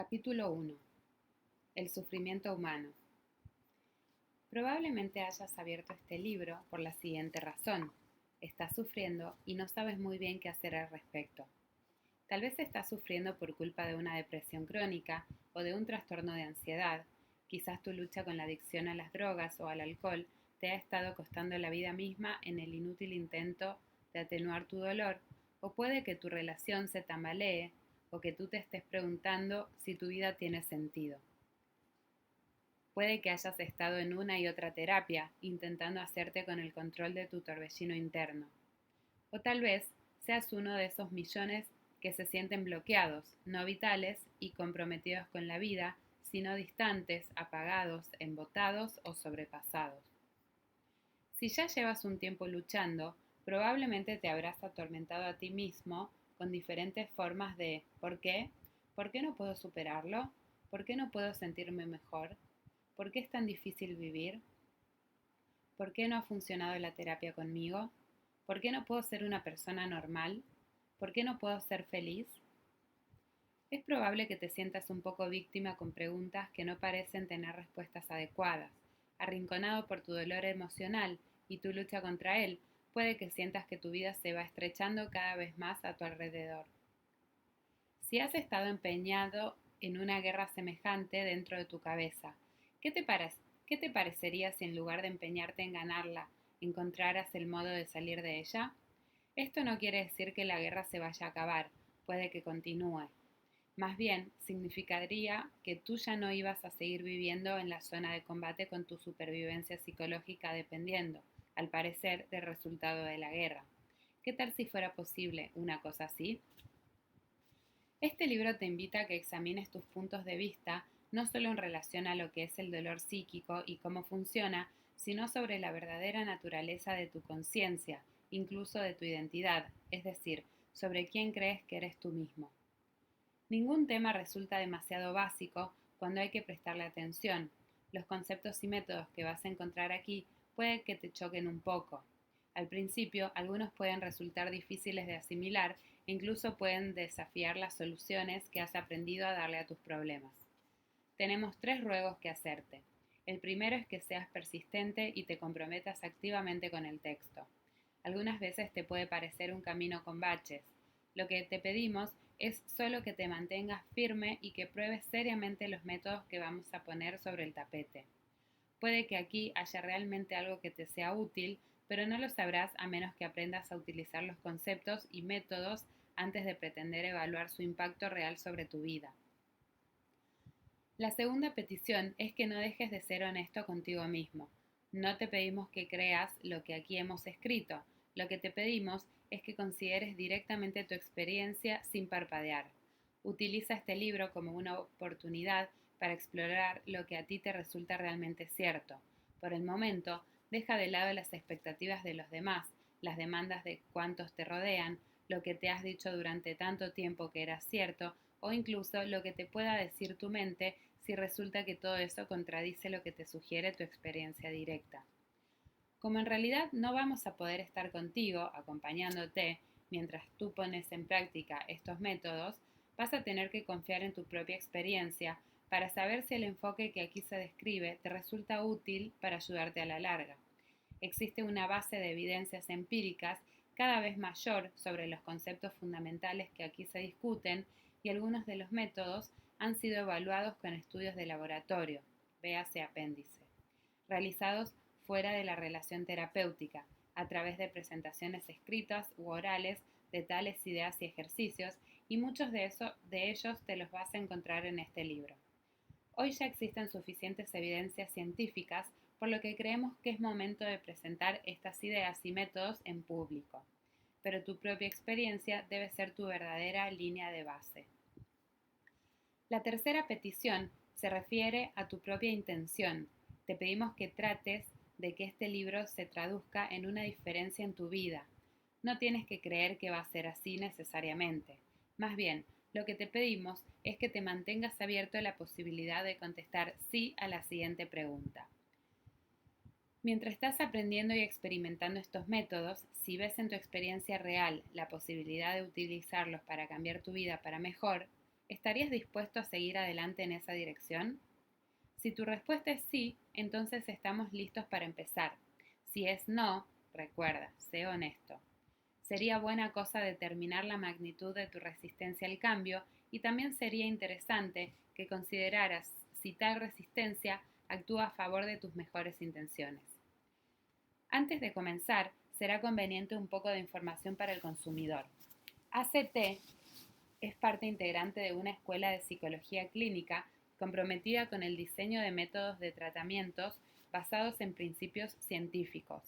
Capítulo 1. El sufrimiento humano. Probablemente hayas abierto este libro por la siguiente razón. Estás sufriendo y no sabes muy bien qué hacer al respecto. Tal vez estás sufriendo por culpa de una depresión crónica o de un trastorno de ansiedad. Quizás tu lucha con la adicción a las drogas o al alcohol te ha estado costando la vida misma en el inútil intento de atenuar tu dolor, o puede que tu relación se tambalee o que tú te estés preguntando si tu vida tiene sentido. Puede que hayas estado en una y otra terapia intentando hacerte con el control de tu torbellino interno. O tal vez seas uno de esos millones que se sienten bloqueados, no vitales y comprometidos con la vida, sino distantes, apagados, embotados o sobrepasados. Si ya llevas un tiempo luchando, probablemente te habrás atormentado a ti mismo con diferentes formas de ¿por qué? ¿Por qué no puedo superarlo? ¿Por qué no puedo sentirme mejor? ¿Por qué es tan difícil vivir? ¿Por qué no ha funcionado la terapia conmigo? ¿Por qué no puedo ser una persona normal? ¿Por qué no puedo ser feliz? Es probable que te sientas un poco víctima con preguntas que no parecen tener respuestas adecuadas. Arrinconado por tu dolor emocional y tu lucha contra él, puede que sientas que tu vida se va estrechando cada vez más a tu alrededor. Si has estado empeñado en una guerra semejante dentro de tu cabeza, ¿qué te, ¿qué te parecería si en lugar de empeñarte en ganarla, encontraras el modo de salir de ella? Esto no quiere decir que la guerra se vaya a acabar, puede que continúe. Más bien, significaría que tú ya no ibas a seguir viviendo en la zona de combate con tu supervivencia psicológica dependiendo, al parecer, del resultado de la guerra. ¿Qué tal si fuera posible una cosa así? Este libro te invita a que examines tus puntos de vista no solo en relación a lo que es el dolor psíquico y cómo funciona, sino sobre la verdadera naturaleza de tu conciencia, incluso de tu identidad, es decir, sobre quién crees que eres tú mismo. Ningún tema resulta demasiado básico cuando hay que prestarle atención. Los conceptos y métodos que vas a encontrar aquí puede que te choquen un poco. Al principio, algunos pueden resultar difíciles de asimilar e incluso pueden desafiar las soluciones que has aprendido a darle a tus problemas. Tenemos 3 ruegos que hacerte. El primero es que seas persistente y te comprometas activamente con el texto. Algunas veces te puede parecer un camino con baches. Lo que te pedimos es solo que te mantengas firme y que pruebes seriamente los métodos que vamos a poner sobre el tapete. Puede que aquí haya realmente algo que te sea útil, pero no lo sabrás a menos que aprendas a utilizar los conceptos y métodos antes de pretender evaluar su impacto real sobre tu vida. La segunda petición es que no dejes de ser honesto contigo mismo. No te pedimos que creas lo que aquí hemos escrito. Lo que te pedimos es que consideres directamente tu experiencia sin parpadear. Utiliza este libro como una oportunidad para explorar lo que a ti te resulta realmente cierto. Por el momento, deja de lado las expectativas de los demás, las demandas de cuantos te rodean, lo que te has dicho durante tanto tiempo que era cierto, o incluso lo que te pueda decir tu mente si resulta que todo eso contradice lo que te sugiere tu experiencia directa. Como en realidad no vamos a poder estar contigo, acompañándote, mientras tú pones en práctica estos métodos, vas a tener que confiar en tu propia experiencia para saber si el enfoque que aquí se describe te resulta útil para ayudarte a la larga. Existe una base de evidencias empíricas cada vez mayor sobre los conceptos fundamentales que aquí se discuten y algunos de los métodos han sido evaluados con estudios de laboratorio, véase apéndice, realizados fuera de la relación terapéutica, a través de presentaciones escritas u orales de tales ideas y ejercicios, y muchos de ellos te los vas a encontrar en este libro. Hoy ya existen suficientes evidencias científicas, por lo que creemos que es momento de presentar estas ideas y métodos en público, pero tu propia experiencia debe ser tu verdadera línea de base. La tercera petición se refiere a tu propia intención. Te pedimos que trates de que este libro se traduzca en una diferencia en tu vida. No tienes que creer que va a ser así necesariamente. Más bien, lo que te pedimos es que te mantengas abierto a la posibilidad de contestar sí a la siguiente pregunta. Mientras estás aprendiendo y experimentando estos métodos, si ves en tu experiencia real la posibilidad de utilizarlos para cambiar tu vida para mejor, ¿Estarías dispuesto a seguir adelante en esa dirección? Si tu respuesta es sí, entonces estamos listos para empezar. Si es no, recuerda, sé honesto. Sería buena cosa determinar la magnitud de tu resistencia al cambio y también sería interesante que consideraras si tal resistencia actúa a favor de tus mejores intenciones. Antes de comenzar, será conveniente un poco de información para el consumidor. ACT es parte integrante de una escuela de psicología clínica comprometida con el diseño de métodos de tratamientos basados en principios científicos.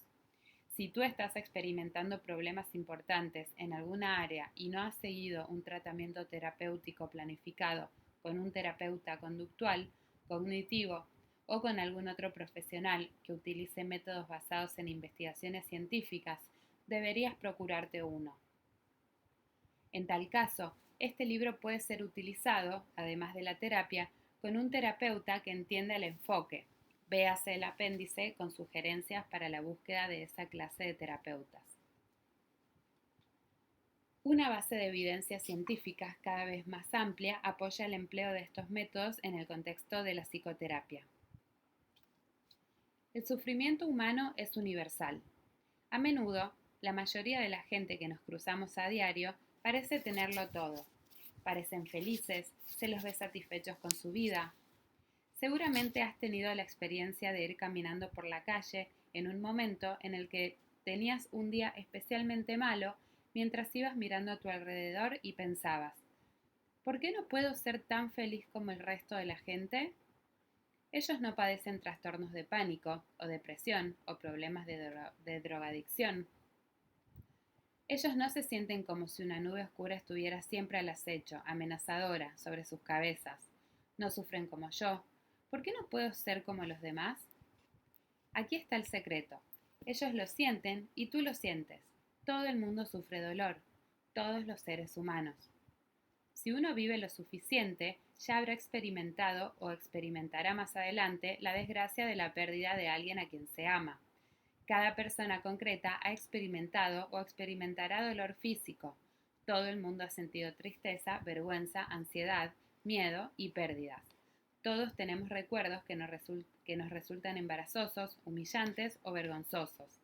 Si tú estás experimentando problemas importantes en alguna área y no has seguido un tratamiento terapéutico planificado con un terapeuta conductual, cognitivo o con algún otro profesional que utilice métodos basados en investigaciones científicas, deberías procurarte uno. En tal caso, este libro puede ser utilizado, además de la terapia, con un terapeuta que entienda el enfoque. Véase el apéndice con sugerencias para la búsqueda de esa clase de terapeutas. Una base de evidencias científicas cada vez más amplia apoya el empleo de estos métodos en el contexto de la psicoterapia. El sufrimiento humano es universal. A menudo, la mayoría de la gente que nos cruzamos a diario parece tenerlo todo. Parecen felices, se los ve satisfechos con su vida. Seguramente has tenido la experiencia de ir caminando por la calle en un momento en el que tenías un día especialmente malo mientras ibas mirando a tu alrededor y pensabas, ¿por qué no puedo ser tan feliz como el resto de la gente? Ellos no padecen trastornos de pánico o depresión o problemas de drogadicción. Ellos no se sienten como si una nube oscura estuviera siempre al acecho, amenazadora, sobre sus cabezas. No sufren como yo. ¿Por qué no puedo ser como los demás? Aquí está el secreto. Ellos lo sienten y tú lo sientes. Todo el mundo sufre dolor. Todos los seres humanos. Si uno vive lo suficiente, ya habrá experimentado o experimentará más adelante la desgracia de la pérdida de alguien a quien se ama. Cada persona concreta ha experimentado o experimentará dolor físico. Todo el mundo ha sentido tristeza, vergüenza, ansiedad, miedo y pérdidas. Todos tenemos recuerdos que nos resultan embarazosos, humillantes o vergonzosos.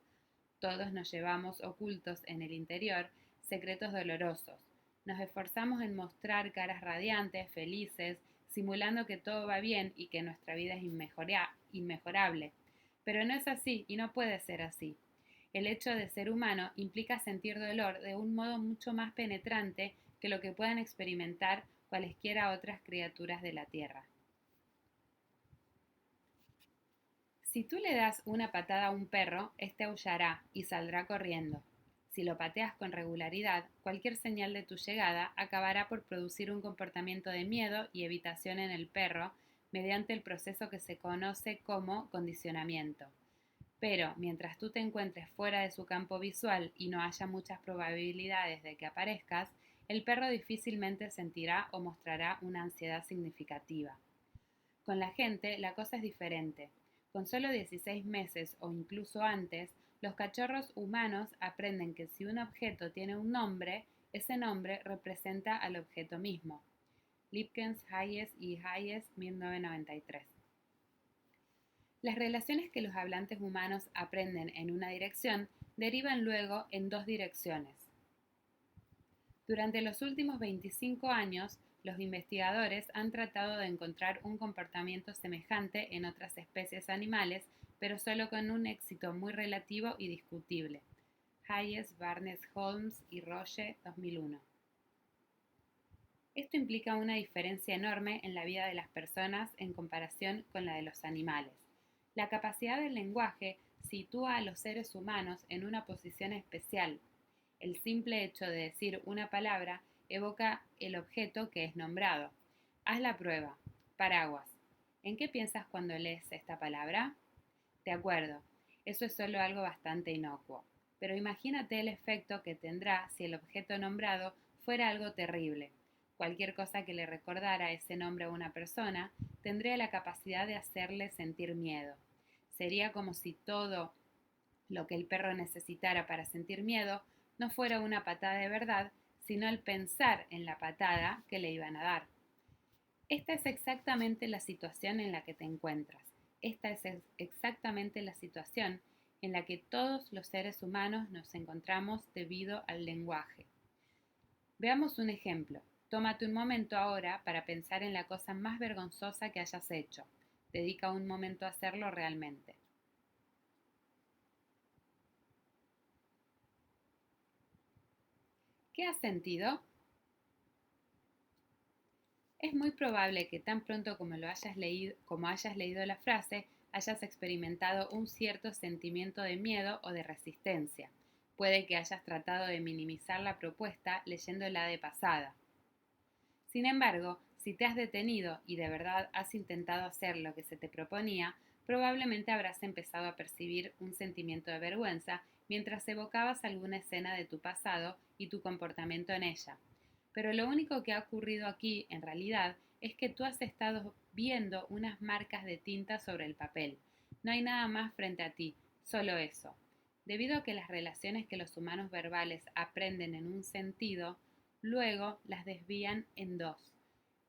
Todos nos llevamos ocultos en el interior secretos dolorosos. Nos esforzamos en mostrar caras radiantes, felices, simulando que todo va bien y que nuestra vida es inmejorable. Pero no es así y no puede ser así. El hecho de ser humano implica sentir dolor de un modo mucho más penetrante que lo que puedan experimentar cualesquiera otras criaturas de la Tierra. Si tú le das una patada a un perro, éste aullará y saldrá corriendo. Si lo pateas con regularidad, cualquier señal de tu llegada acabará por producir un comportamiento de miedo y evitación en el perro mediante el proceso que se conoce como condicionamiento. Pero mientras tú te encuentres fuera de su campo visual y no haya muchas probabilidades de que aparezcas, el perro difícilmente sentirá o mostrará una ansiedad significativa. Con la gente la cosa es diferente. Con solo 16 meses o incluso antes, los cachorros humanos aprenden que si un objeto tiene un nombre, ese nombre representa al objeto mismo. Lipkens, Hayes y Hayes, 1993. Las relaciones que los hablantes humanos aprenden en una dirección derivan luego en dos direcciones. Durante los últimos 25 años, los investigadores han tratado de encontrar un comportamiento semejante en otras especies animales, pero solo con un éxito muy relativo y discutible. Hayes, Barnes, Holmes y Roche, 2001. Esto implica una diferencia enorme en la vida de las personas en comparación con la de los animales. La capacidad del lenguaje sitúa a los seres humanos en una posición especial. El simple hecho de decir una palabra evoca el objeto que es nombrado. Haz la prueba. Paraguas. ¿En qué piensas cuando lees esta palabra? De acuerdo, eso es solo algo bastante inocuo. Pero imagínate el efecto que tendrá si el objeto nombrado fuera algo terrible. Cualquier cosa que le recordara ese nombre a una persona tendría la capacidad de hacerle sentir miedo. Sería como si todo lo que el perro necesitara para sentir miedo no fuera una patada de verdad, sino el pensar en la patada que le iban a dar. Esta es exactamente la situación en la que te encuentras. Esta es exactamente la situación en la que todos los seres humanos nos encontramos debido al lenguaje. Veamos un ejemplo. Tómate un momento ahora para pensar en la cosa más vergonzosa que hayas hecho. Dedica un momento a hacerlo realmente. ¿Qué has sentido? Es muy probable que tan pronto como hayas leído la frase, hayas experimentado un cierto sentimiento de miedo o de resistencia. Puede que hayas tratado de minimizar la propuesta leyéndola de pasada. Sin embargo, si te has detenido y de verdad has intentado hacer lo que se te proponía, probablemente habrás empezado a percibir un sentimiento de vergüenza mientras evocabas alguna escena de tu pasado y tu comportamiento en ella. Pero lo único que ha ocurrido aquí, en realidad, es que tú has estado viendo unas marcas de tinta sobre el papel. No hay nada más frente a ti, solo eso. Debido a que las relaciones que los humanos verbales aprenden en un sentido, luego las desvían en dos.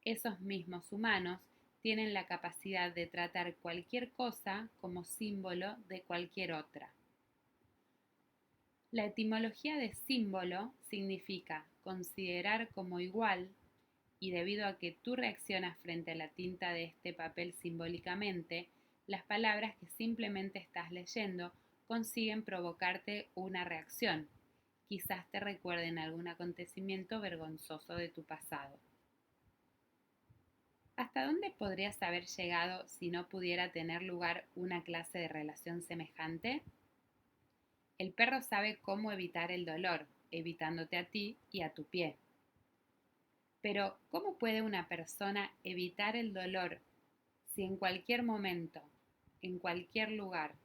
Esos mismos humanos tienen la capacidad de tratar cualquier cosa como símbolo de cualquier otra. La etimología de símbolo significa considerar como igual, y debido a que tú reaccionas frente a la tinta de este papel simbólicamente, las palabras que simplemente estás leyendo consiguen provocarte una reacción. Quizás te recuerden algún acontecimiento vergonzoso de tu pasado. ¿Hasta dónde podrías haber llegado si no pudiera tener lugar una clase de relación semejante? El perro sabe cómo evitar el dolor, evitándote a ti y a tu pie. Pero, ¿cómo puede una persona evitar el dolor si en cualquier momento, en cualquier lugar,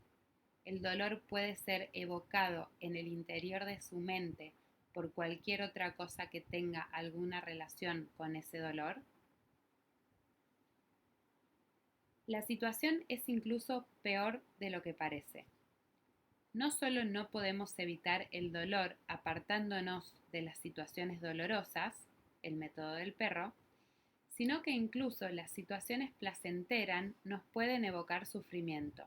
el dolor puede ser evocado en el interior de su mente por cualquier otra cosa que tenga alguna relación con ese dolor? La situación es incluso peor de lo que parece. No solo no podemos evitar el dolor apartándonos de las situaciones dolorosas, el método del perro, sino que incluso las situaciones placenteras nos pueden evocar sufrimiento.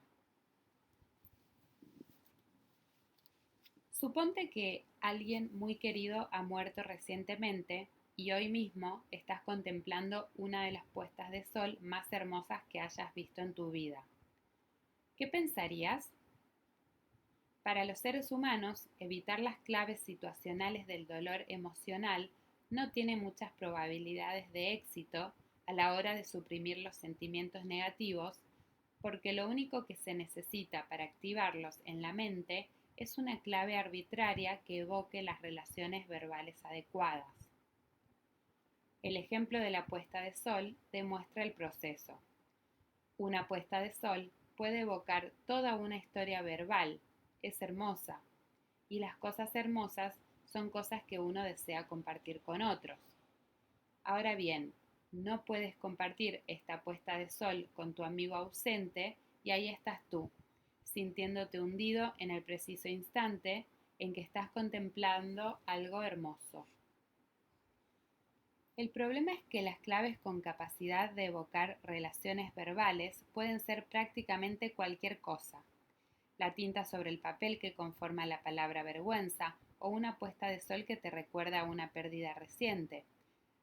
Suponte que alguien muy querido ha muerto recientemente y hoy mismo estás contemplando una de las puestas de sol más hermosas que hayas visto en tu vida. ¿Qué pensarías? Para los seres humanos, evitar las claves situacionales del dolor emocional no tiene muchas probabilidades de éxito a la hora de suprimir los sentimientos negativos, porque lo único que se necesita para activarlos en la mente es una clave arbitraria que evoque las relaciones verbales adecuadas. El ejemplo de la puesta de sol demuestra el proceso. Una puesta de sol puede evocar toda una historia verbal, es hermosa, y las cosas hermosas son cosas que uno desea compartir con otros. Ahora bien, no puedes compartir esta puesta de sol con tu amigo ausente y ahí estás tú, sintiéndote hundido en el preciso instante en que estás contemplando algo hermoso. El problema es que las claves con capacidad de evocar relaciones verbales pueden ser prácticamente cualquier cosa. La tinta sobre el papel que conforma la palabra vergüenza o una puesta de sol que te recuerda a una pérdida reciente.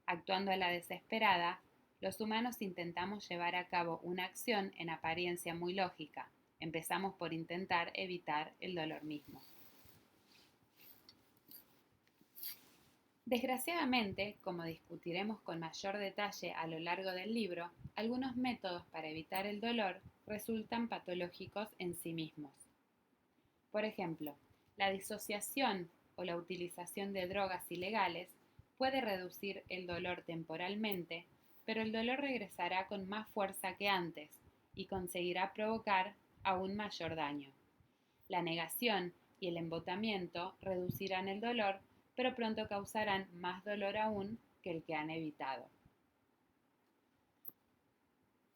Actuando a la desesperada, los humanos intentamos llevar a cabo una acción en apariencia muy lógica. Empezamos por intentar evitar el dolor mismo. Desgraciadamente, como discutiremos con mayor detalle a lo largo del libro, algunos métodos para evitar el dolor resultan patológicos en sí mismos. Por ejemplo, la disociación o la utilización de drogas ilegales puede reducir el dolor temporalmente, pero el dolor regresará con más fuerza que antes y conseguirá provocar aún mayor daño. La negación y el embotamiento reducirán el dolor, pero pronto causarán más dolor aún que el que han evitado.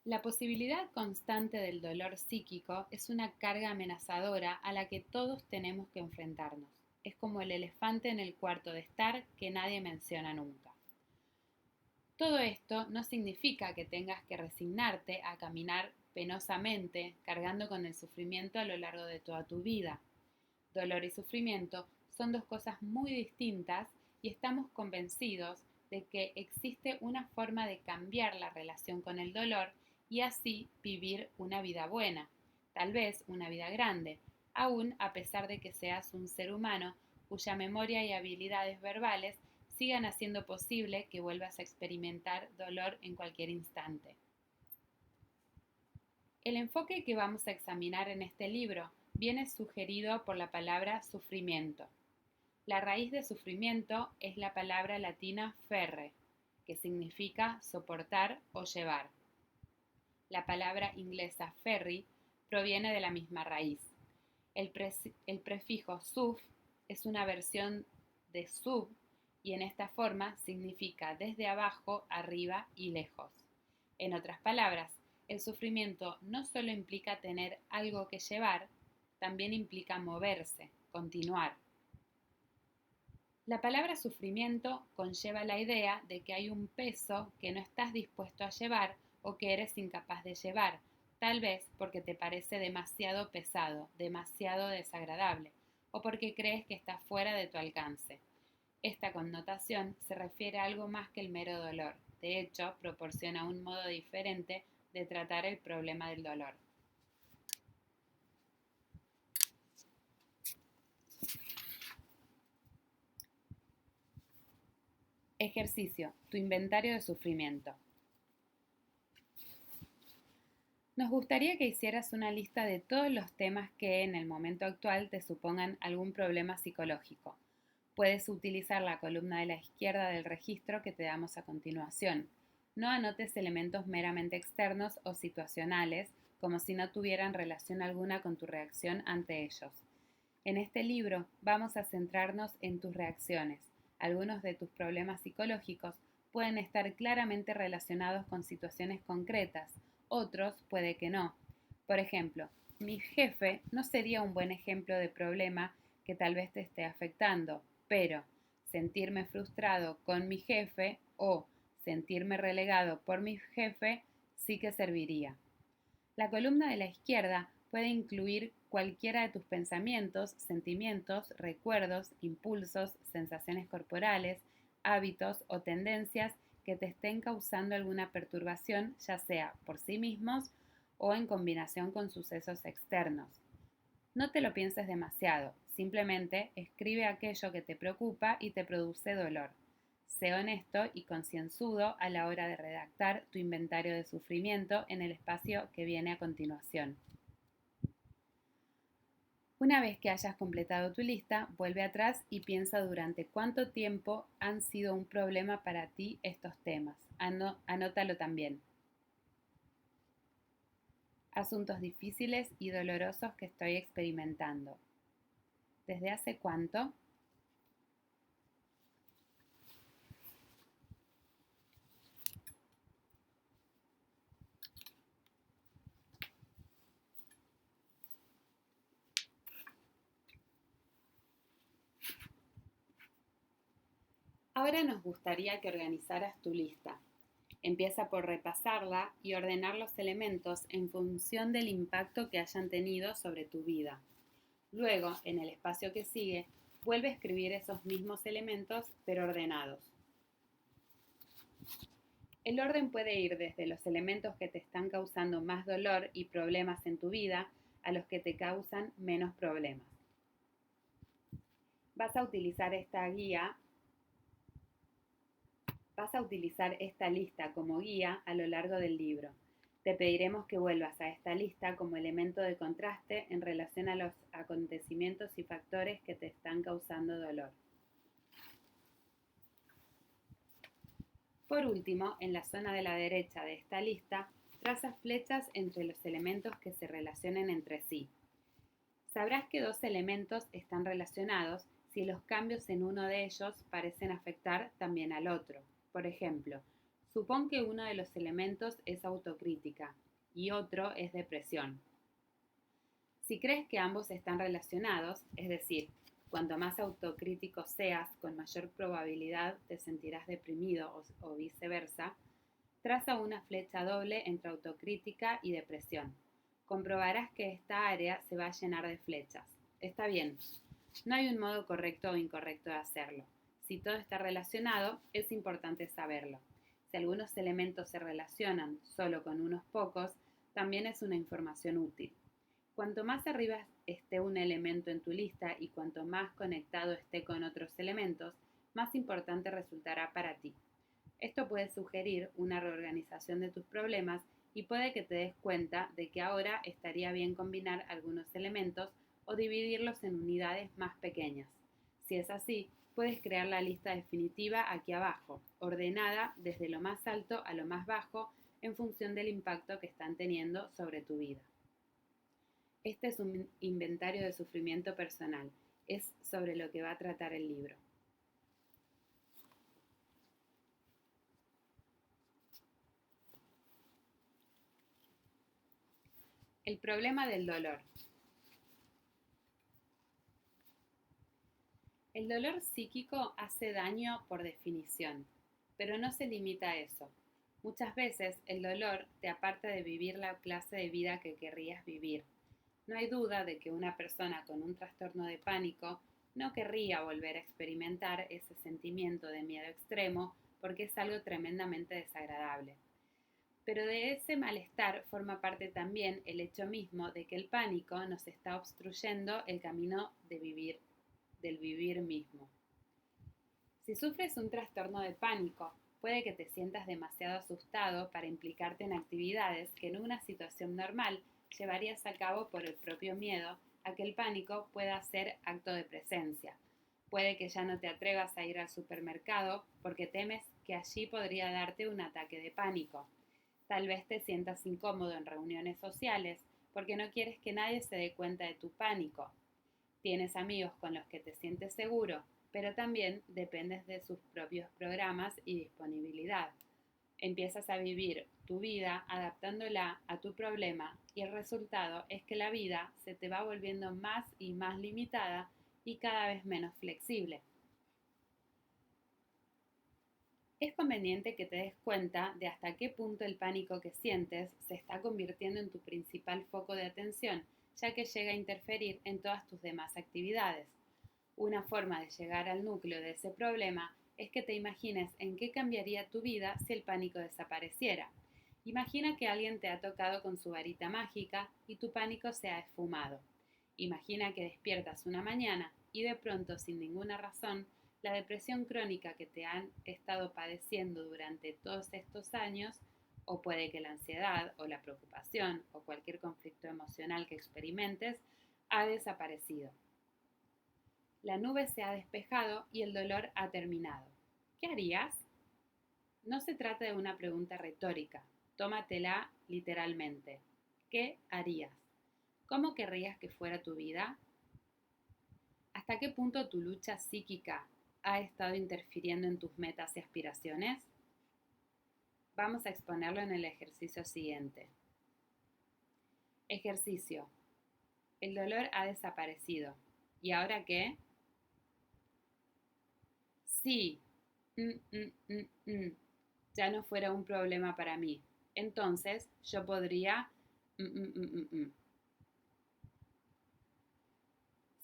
La posibilidad constante del dolor psíquico es una carga amenazadora a la que todos tenemos que enfrentarnos. Es como el elefante en el cuarto de estar que nadie menciona nunca. Todo esto no significa que tengas que resignarte a caminar penosamente, cargando con el sufrimiento a lo largo de toda tu vida. Dolor y sufrimiento son dos cosas muy distintas y estamos convencidos de que existe una forma de cambiar la relación con el dolor y así vivir una vida buena, tal vez una vida grande, aun a pesar de que seas un ser humano cuya memoria y habilidades verbales sigan haciendo posible que vuelvas a experimentar dolor en cualquier instante. El enfoque que vamos a examinar en este libro viene sugerido por la palabra sufrimiento. La raíz de sufrimiento es la palabra latina ferre, que significa soportar o llevar. La palabra inglesa ferry proviene de la misma raíz. El prefijo suf es una versión de sub y en esta forma significa desde abajo, arriba y lejos. En otras palabras, el sufrimiento no solo implica tener algo que llevar, también implica moverse, continuar. La palabra sufrimiento conlleva la idea de que hay un peso que no estás dispuesto a llevar o que eres incapaz de llevar, tal vez porque te parece demasiado pesado, demasiado desagradable, o porque crees que está fuera de tu alcance. Esta connotación se refiere a algo más que el mero dolor. De hecho, proporciona un modo diferente de tratar el problema del dolor. Ejercicio: tu inventario de sufrimiento. Nos gustaría que hicieras una lista de todos los temas que en el momento actual te supongan algún problema psicológico. Puedes utilizar la columna de la izquierda del registro que te damos a continuación. No anotes elementos meramente externos o situacionales, como si no tuvieran relación alguna con tu reacción ante ellos. En este libro vamos a centrarnos en tus reacciones. Algunos de tus problemas psicológicos pueden estar claramente relacionados con situaciones concretas, otros puede que no. Por ejemplo, mi jefe no sería un buen ejemplo de problema que tal vez te esté afectando, pero sentirme frustrado con mi jefe o sentirme relegado por mi jefe sí que serviría. La columna de la izquierda puede incluir cualquiera de tus pensamientos, sentimientos, recuerdos, impulsos, sensaciones corporales, hábitos o tendencias que te estén causando alguna perturbación, ya sea por sí mismos o en combinación con sucesos externos. No te lo pienses demasiado, simplemente escribe aquello que te preocupa y te produce dolor. Sé honesto y concienzudo a la hora de redactar tu inventario de sufrimiento en el espacio que viene a continuación. Una vez que hayas completado tu lista, vuelve atrás y piensa durante cuánto tiempo han sido un problema para ti estos temas. Anótalo también. Asuntos difíciles y dolorosos que estoy experimentando. ¿Desde hace cuánto? Ahora nos gustaría que organizaras tu lista. Empieza por repasarla y ordenar los elementos en función del impacto que hayan tenido sobre tu vida. Luego, en el espacio que sigue, vuelve a escribir esos mismos elementos, pero ordenados. El orden puede ir desde los elementos que te están causando más dolor y problemas en tu vida a los que te causan menos problemas. Vas a utilizar esta lista como guía a lo largo del libro. Te pediremos que vuelvas a esta lista como elemento de contraste en relación a los acontecimientos y factores que te están causando dolor. Por último, en la zona de la derecha de esta lista, traza flechas entre los elementos que se relacionen entre sí. Sabrás que dos elementos están relacionados si los cambios en uno de ellos parecen afectar también al otro. Por ejemplo, supón que uno de los elementos es autocrítica y otro es depresión. Si crees que ambos están relacionados, es decir, Cuanto más autocrítico seas, con mayor probabilidad te sentirás deprimido o viceversa. Traza una flecha doble entre autocrítica y depresión. Comprobarás que esta área se va a llenar de flechas. Está bien, no hay un modo correcto o incorrecto de hacerlo. Si todo está relacionado, es importante saberlo. Si algunos elementos se relacionan solo con unos pocos, también es una información útil. Cuanto más arriba esté un elemento en tu lista y cuanto más conectado esté con otros elementos, más importante resultará para ti. Esto puede sugerir una reorganización de tus problemas y puede que te des cuenta de que ahora estaría bien combinar algunos elementos o dividirlos en unidades más pequeñas. Si es así, puedes crear la lista definitiva aquí abajo, ordenada desde lo más alto a lo más bajo en función del impacto que están teniendo sobre tu vida. Este es un inventario de sufrimiento personal. Es sobre lo que va a tratar el libro. El problema del dolor. El dolor psíquico hace daño por definición, pero no se limita a eso. Muchas veces el dolor te aparta de vivir la clase de vida que querrías vivir. No hay duda de que una persona con un trastorno de pánico no querría volver a experimentar ese sentimiento de miedo extremo porque es algo tremendamente desagradable. Pero de ese malestar forma parte también el hecho mismo de que el pánico nos está obstruyendo el camino del vivir mismo. Si sufres un trastorno de pánico, puede que te sientas demasiado asustado para implicarte en actividades que en una situación normal llevarías a cabo por el propio miedo a que el pánico pueda ser acto de presencia. Puede que ya no te atrevas a ir al supermercado porque temes que allí podría darte un ataque de pánico. Tal vez te sientas incómodo en reuniones sociales porque no quieres que nadie se dé cuenta de tu pánico. Tienes amigos con los que te sientes seguro, pero también dependes de sus propios programas y disponibilidad. Empiezas a vivir tu vida adaptándola a tu problema y el resultado es que la vida se te va volviendo más y más limitada y cada vez menos flexible. Es conveniente que te des cuenta de hasta qué punto el pánico que sientes se está convirtiendo en tu principal foco de atención, ya que llega a interferir en todas tus demás actividades. Una forma de llegar al núcleo de ese problema es que te imagines en qué cambiaría tu vida si el pánico desapareciera. Imagina que alguien te ha tocado con su varita mágica y tu pánico se ha esfumado. Imagina que despiertas una mañana y de pronto, sin ninguna razón, la depresión crónica que te han estado padeciendo durante todos estos años, o puede que la ansiedad o la preocupación o cualquier conflicto emocional que experimentes, ha desaparecido. La nube se ha despejado y el dolor ha terminado. ¿Qué harías? No se trata de una pregunta retórica. Tómatela literalmente. ¿Qué harías? ¿Cómo querrías que fuera tu vida? ¿Hasta qué punto tu lucha psíquica ha estado interfiriendo en tus metas y aspiraciones? Vamos a exponerlo en el ejercicio siguiente. Ejercicio. El dolor ha desaparecido. ¿Y ahora qué? Sí. Ya no fuera un problema para mí. Entonces yo podría...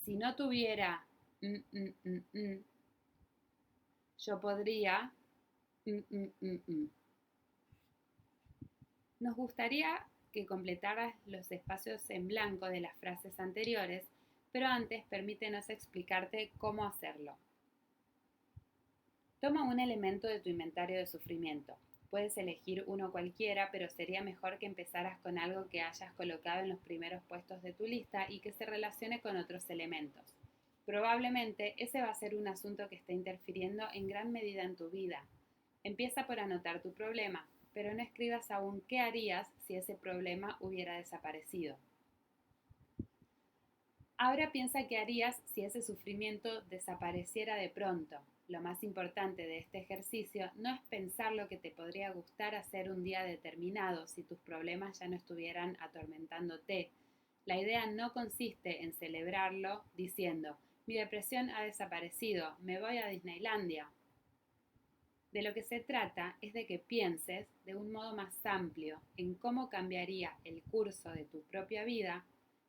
Si no tuviera... yo podría... Nos gustaría que completaras los espacios en blanco de las frases anteriores, pero antes permítenos explicarte cómo hacerlo. Toma un elemento de tu inventario de sufrimiento. Puedes elegir uno cualquiera, pero sería mejor que empezaras con algo que hayas colocado en los primeros puestos de tu lista y que se relacione con otros elementos. Probablemente ese va a ser un asunto que esté interfiriendo en gran medida en tu vida. Empieza por anotar tu problema, pero no escribas aún qué harías si ese problema hubiera desaparecido. Ahora piensa qué harías si ese sufrimiento desapareciera de pronto. Lo más importante de este ejercicio no es pensar lo que te podría gustar hacer un día determinado si tus problemas ya no estuvieran atormentándote. La idea no consiste en celebrarlo diciendo, Mi depresión ha desaparecido, me voy a Disneylandia. De lo que se trata es de que pienses de un modo más amplio en cómo cambiaría el curso de tu propia vida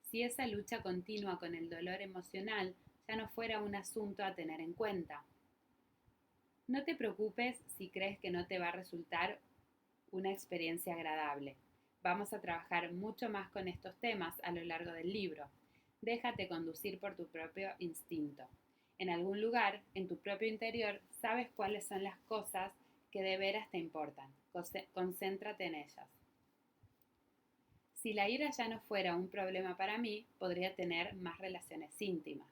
si esa lucha continua con el dolor emocional ya no fuera un asunto a tener en cuenta. No te preocupes si crees que no te va a resultar una experiencia agradable. Vamos a trabajar mucho más con estos temas a lo largo del libro. Déjate conducir por tu propio instinto. En algún lugar, en tu propio interior, sabes cuáles son las cosas que de veras te importan. Concéntrate en ellas. Si la ira ya no fuera un problema para mí, podría tener más relaciones íntimas.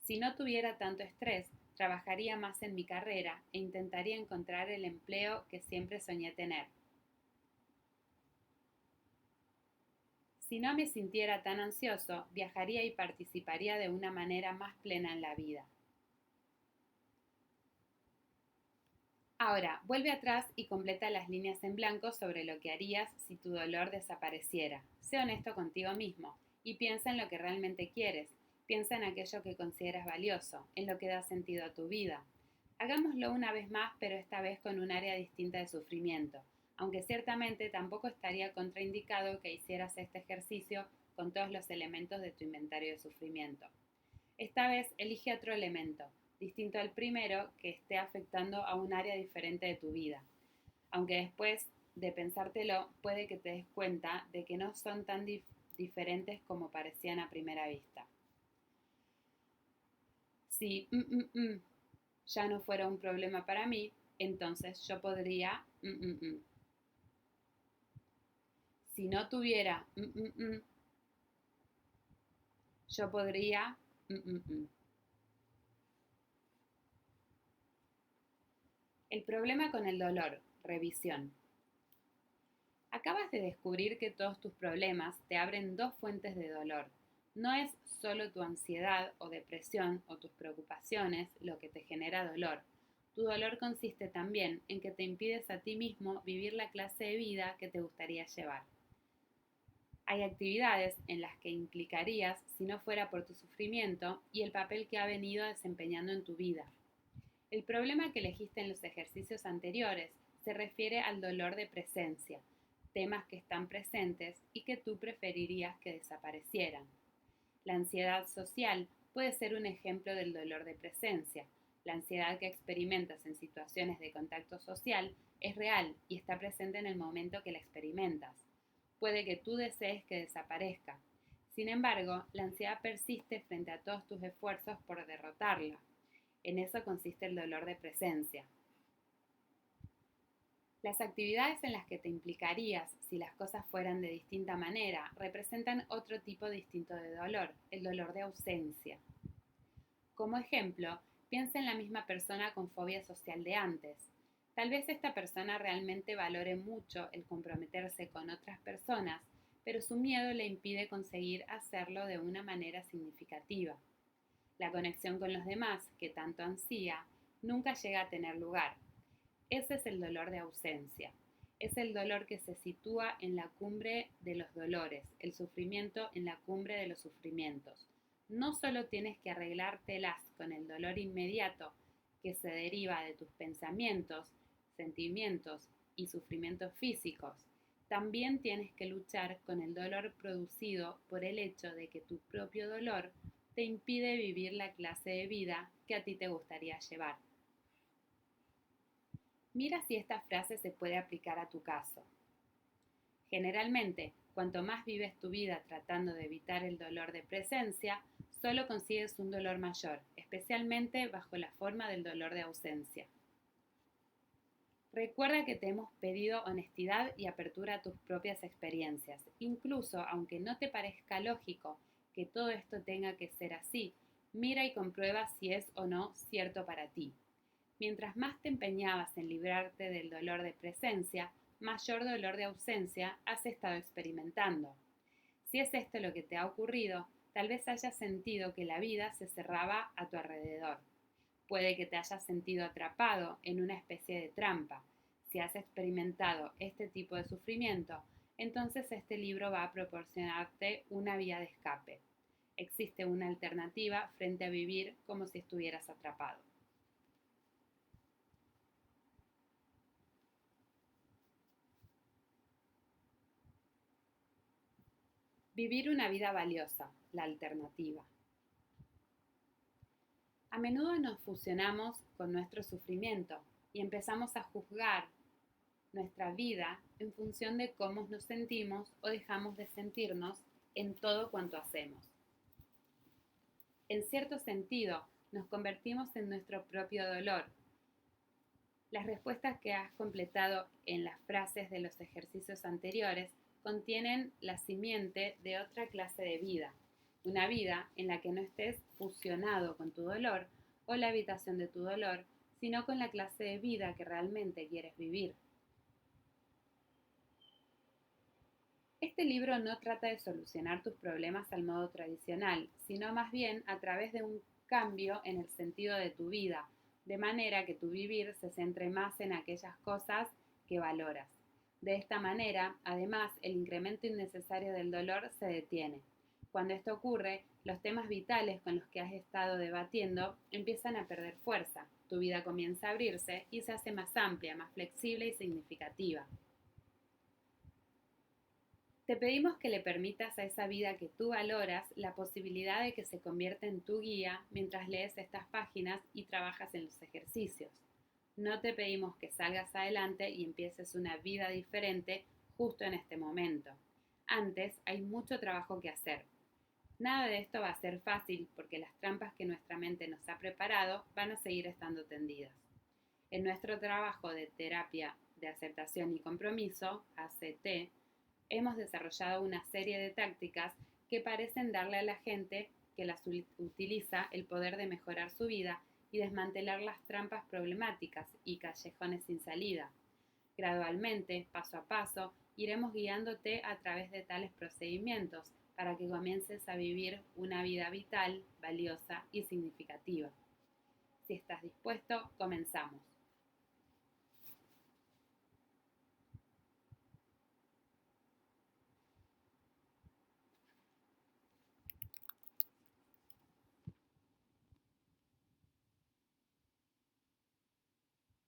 Si no tuviera tanto estrés, trabajaría más en mi carrera e intentaría encontrar el empleo que siempre soñé tener. Si no me sintiera tan ansioso, viajaría y participaría de una manera más plena en la vida. Ahora, vuelve atrás y completa las líneas en blanco sobre lo que harías si tu dolor desapareciera. Sé honesto contigo mismo y piensa en lo que realmente quieres. Piensa en aquello que consideras valioso, en lo que da sentido a tu vida. Hagámoslo una vez más, pero esta vez con un área distinta de sufrimiento, aunque ciertamente tampoco estaría contraindicado que hicieras este ejercicio con todos los elementos de tu inventario de sufrimiento. Esta vez elige otro elemento, distinto al primero, que esté afectando a un área diferente de tu vida, aunque después de pensártelo puede que te des cuenta de que no son tan diferentes como parecían a primera vista. Si ya no fuera un problema para mí, entonces yo podría Si no tuviera yo podría El problema con el dolor. Revisión. Acabas de descubrir que todos tus problemas te abren dos fuentes de dolor. No es solo tu ansiedad o depresión o tus preocupaciones lo que te genera dolor. Tu dolor consiste también en que te impides a ti mismo vivir la clase de vida que te gustaría llevar. Hay actividades en las que implicarías si no fuera por tu sufrimiento y el papel que ha venido desempeñando en tu vida. El problema que elegiste en los ejercicios anteriores se refiere al dolor de presencia, temas que están presentes y que tú preferirías que desaparecieran. La ansiedad social puede ser un ejemplo del dolor de presencia. La ansiedad que experimentas en situaciones de contacto social es real y está presente en el momento que la experimentas. Puede que tú desees que desaparezca. Sin embargo, la ansiedad persiste frente a todos tus esfuerzos por derrotarla. En eso consiste el dolor de presencia. Las actividades en las que te implicarías si las cosas fueran de distinta manera representan otro tipo distinto de dolor, el dolor de ausencia. Como ejemplo, piensa en la misma persona con fobia social de antes. Tal vez esta persona realmente valore mucho el comprometerse con otras personas, pero su miedo le impide conseguir hacerlo de una manera significativa. La conexión con los demás, que tanto ansía, nunca llega a tener lugar. Ese es el dolor de ausencia. Es el dolor que se sitúa en la cumbre de los dolores, el sufrimiento en la cumbre de los sufrimientos. No solo tienes que arreglártelas con el dolor inmediato que se deriva de tus pensamientos, sentimientos y sufrimientos físicos, también tienes que luchar con el dolor producido por el hecho de que tu propio dolor te impide vivir la clase de vida que a ti te gustaría llevar. Mira si esta frase se puede aplicar a tu caso. Generalmente, cuanto más vives tu vida tratando de evitar el dolor de presencia, solo consigues un dolor mayor, especialmente bajo la forma del dolor de ausencia. Recuerda que te hemos pedido honestidad y apertura a tus propias experiencias, incluso aunque no te parezca lógico que todo esto tenga que ser así, mira y comprueba si es o no cierto para ti. Mientras más te empeñabas en librarte del dolor de presencia, mayor dolor de ausencia has estado experimentando. Si es esto lo que te ha ocurrido, tal vez hayas sentido que la vida se cerraba a tu alrededor. Puede que te hayas sentido atrapado en una especie de trampa. Si has experimentado este tipo de sufrimiento, entonces este libro va a proporcionarte una vía de escape. Existe una alternativa frente a vivir como si estuvieras atrapado. Vivir una vida valiosa, la alternativa. A menudo nos fusionamos con nuestro sufrimiento y empezamos a juzgar nuestra vida en función de cómo nos sentimos o dejamos de sentirnos en todo cuanto hacemos. En cierto sentido, nos convertimos en nuestro propio dolor. Las respuestas que has completado en las frases de los ejercicios anteriores contienen la simiente de otra clase de vida, una vida en la que no estés fusionado con tu dolor o la habitación de tu dolor, sino con la clase de vida que realmente quieres vivir. Este libro no trata de solucionar tus problemas al modo tradicional, sino más bien a través de un cambio en el sentido de tu vida, de manera que tu vivir se centre más en aquellas cosas que valoras. De esta manera, además, el incremento innecesario del dolor se detiene. Cuando esto ocurre, los temas vitales con los que has estado debatiendo empiezan a perder fuerza, tu vida comienza a abrirse y se hace más amplia, más flexible y significativa. Te pedimos que le permitas a esa vida que tú valoras la posibilidad de que se convierta en tu guía mientras lees estas páginas y trabajas en los ejercicios. No te pedimos que salgas adelante y empieces una vida diferente justo en este momento. Antes hay mucho trabajo que hacer. Nada de esto va a ser fácil porque las trampas que nuestra mente nos ha preparado van a seguir estando tendidas. En nuestro trabajo de terapia de aceptación y compromiso, ACT, hemos desarrollado una serie de tácticas que parecen darle a la gente que las utiliza el poder de mejorar su vida y desmantelar las trampas problemáticas y callejones sin salida. Gradualmente, paso a paso, iremos guiándote a través de tales procedimientos para que comiences a vivir una vida vital, valiosa y significativa. Si estás dispuesto, comenzamos.